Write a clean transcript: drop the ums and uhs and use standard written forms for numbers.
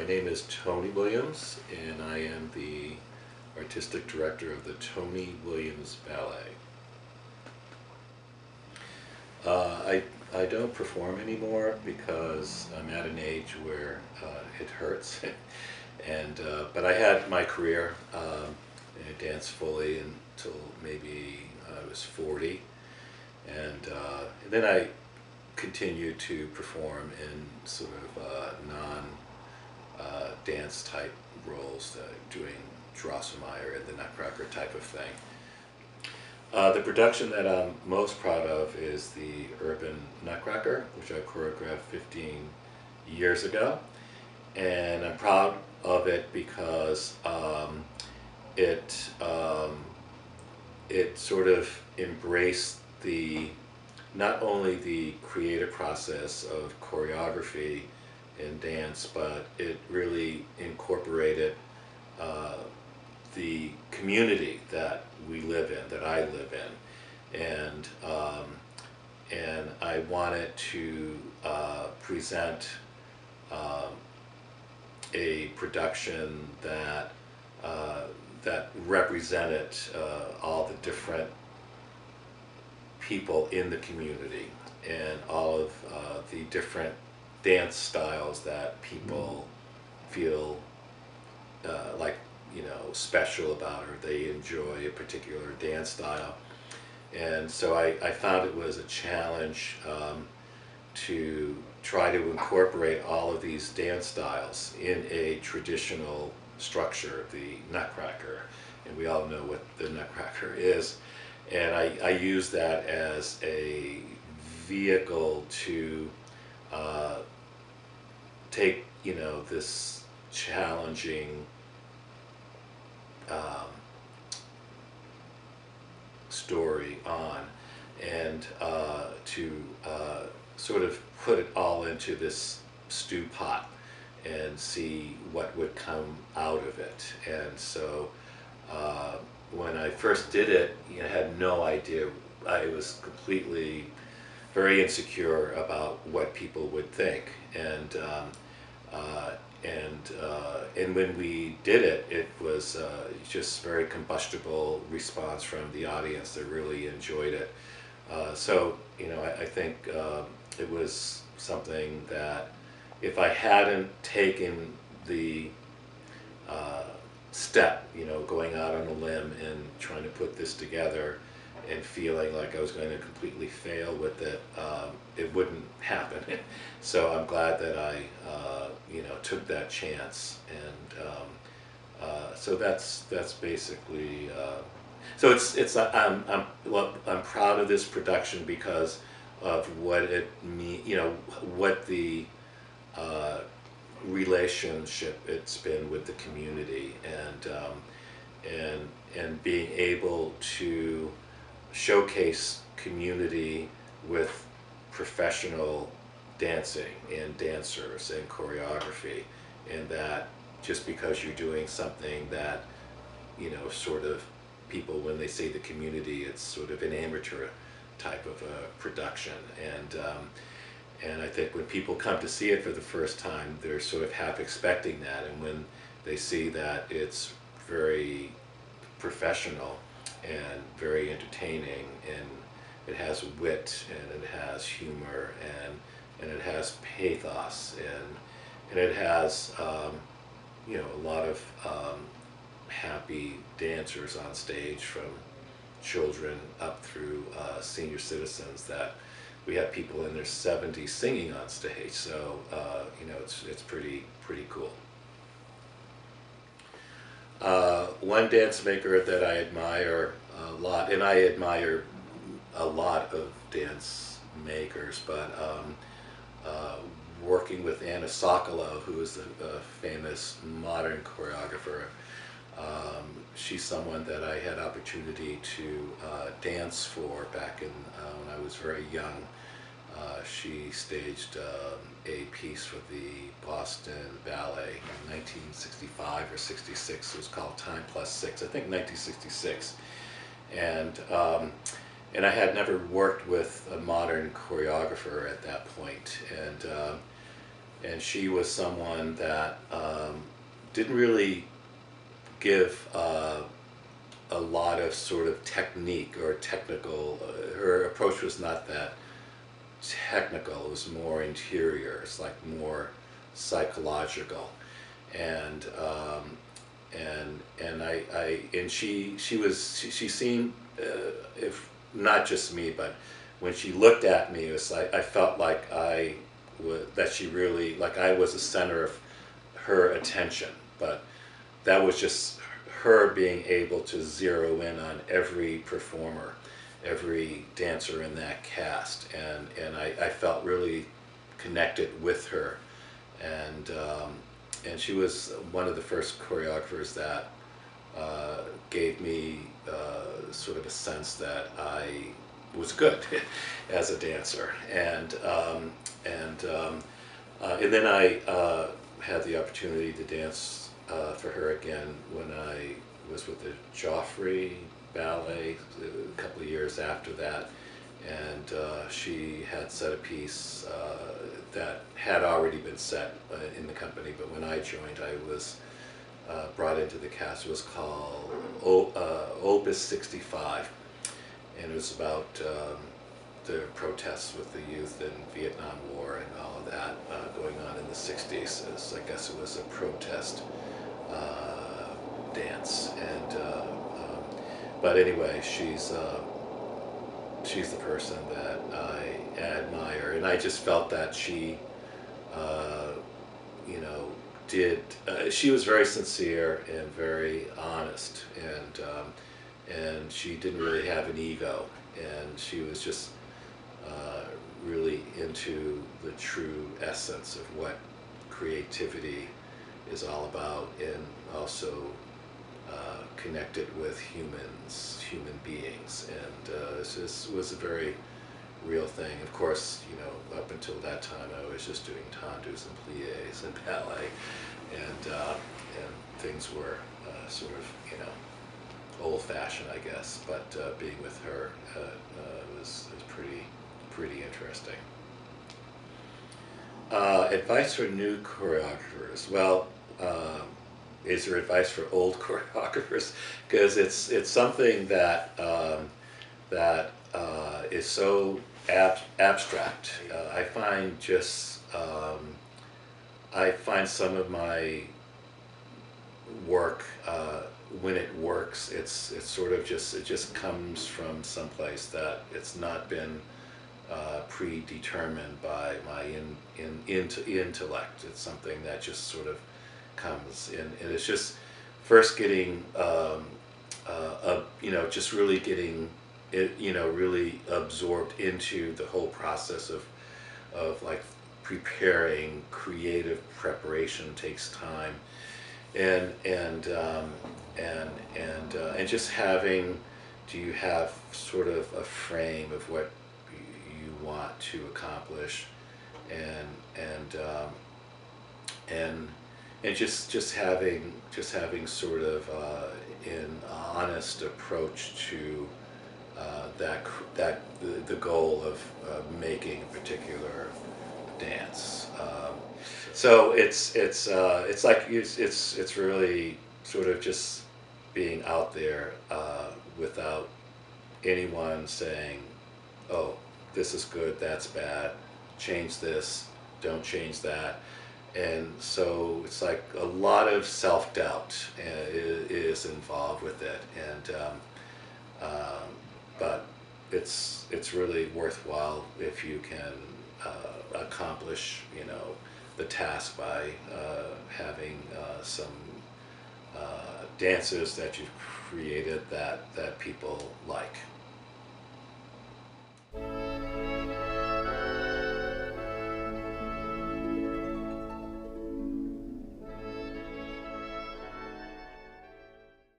name is Tony Williams, and I am the artistic director of the Tony Williams Ballet. I don't perform anymore because I'm at an age where it hurts, and but I had my career. I danced fully until maybe I was 40, and then I continued to perform in sort of non-dance type roles, doing Drosselmeyer and the Nutcracker type of thing. The production that I'm most proud of is the Urban Nutcracker, which I choreographed 15 years ago. And I'm proud of it because it sort of embraced not only the creative process of choreography in dance, but it really incorporated the community that we live in, that I live in, and I wanted to present a production that represented all the different people in the community and all of the different dance styles that people feel like, you know, special about, or they enjoy a particular dance style. And so I found it was a challenge to try to incorporate all of these dance styles in a traditional structure, the Nutcracker, and we all know what the Nutcracker is. And I use that as a vehicle to take, you know, this challenging story on, and to sort of put it all into this stew pot and see what would come out of it. And so when I first did it, you know, I had no idea. I was completely very insecure about what people would think, and when we did it, it was just very combustible response from the audience. They really enjoyed it. So, you know, I think it was something that if I hadn't taken the step, you know, going out on a limb and trying to put this together and feeling like I was going to completely fail with it, it wouldn't happen. So I'm glad that I, you know, took that chance, and so that's basically. So I'm proud of this production because of what it mean, you know, what the relationship it's been with the community, and being able to showcase community with professional dancing and dancers and choreography, and that just because you're doing something that, you know, sort of people, when they say the community, it's sort of an amateur type of a production. And I think when people come to see it for the first time, they're sort of half expecting that, and when they see that it's very professional and very entertaining, and it has wit, and it has humor, and it has pathos, and it has you know, a lot of happy dancers on stage, from children up through senior citizens, that we have people in their 70s singing on stage. So you know, it's pretty cool. One dance maker that I admire a lot, and I admire a lot of dance makers, but working with Anna Sokolow, who is a famous modern choreographer, she's someone that I had opportunity to dance for back in when I was very young. She staged a piece for the Boston Ballet in 1965 or 66. It was called Time Plus Six, I think 1966. And I had never worked with a modern choreographer at that point. And and she was someone that didn't really give a lot of sort of technique or technical. Her approach was not that technical. It was more interior. It's like more psychological, and she seemed, if not just me, but when she looked at me, it was like I felt like that she really, like I was the center of her attention. But that was just her being able to zero in on every performer, every dancer in that cast, and I felt really connected with her, and she was one of the first choreographers that gave me sort of a sense that I was good as a dancer, and then I had the opportunity to dance for her again when I was with the Joffrey Ballet a couple of years after that, and she had set a piece that had already been set in the company, but when I joined, I was brought into the cast. It was called Opus 65, and it was about the protests with the youth in Vietnam War and all of that going on in the 60s. I guess it was a protest dance, and but anyway, she's the person that I admire, and I just felt that she, you know, she was very sincere and very honest, and she didn't really have an ego, and she was just really into the true essence of what creativity is all about, and also connected with human beings, and this was a very real thing. Of course, you know, up until that time, I was just doing tendus and pliés and ballet, and things were sort of, you know, old-fashioned, I guess. But being with her was pretty interesting. Advice for new choreographers. Well, is there advice for old choreographers? Because it's something that is so abstract. I find some of my work, when it works, it's sort of it just comes from someplace that it's not been predetermined by my intellect. It's something that just sort of comes in, and it's just first getting, you know, just really getting it, you know, really absorbed into the whole process of like preparing. Creative preparation takes time, and just having, do you have sort of a frame of what you want to accomplish, and just having sort of an honest approach to the goal of making a particular dance. So it's like it's really sort of just being out there without anyone saying, oh, this is good, that's bad, change this, don't change that. And so it's like a lot of self-doubt is involved with it, and but it's really worthwhile if you can accomplish, you know, the task by having some dances that you've created that people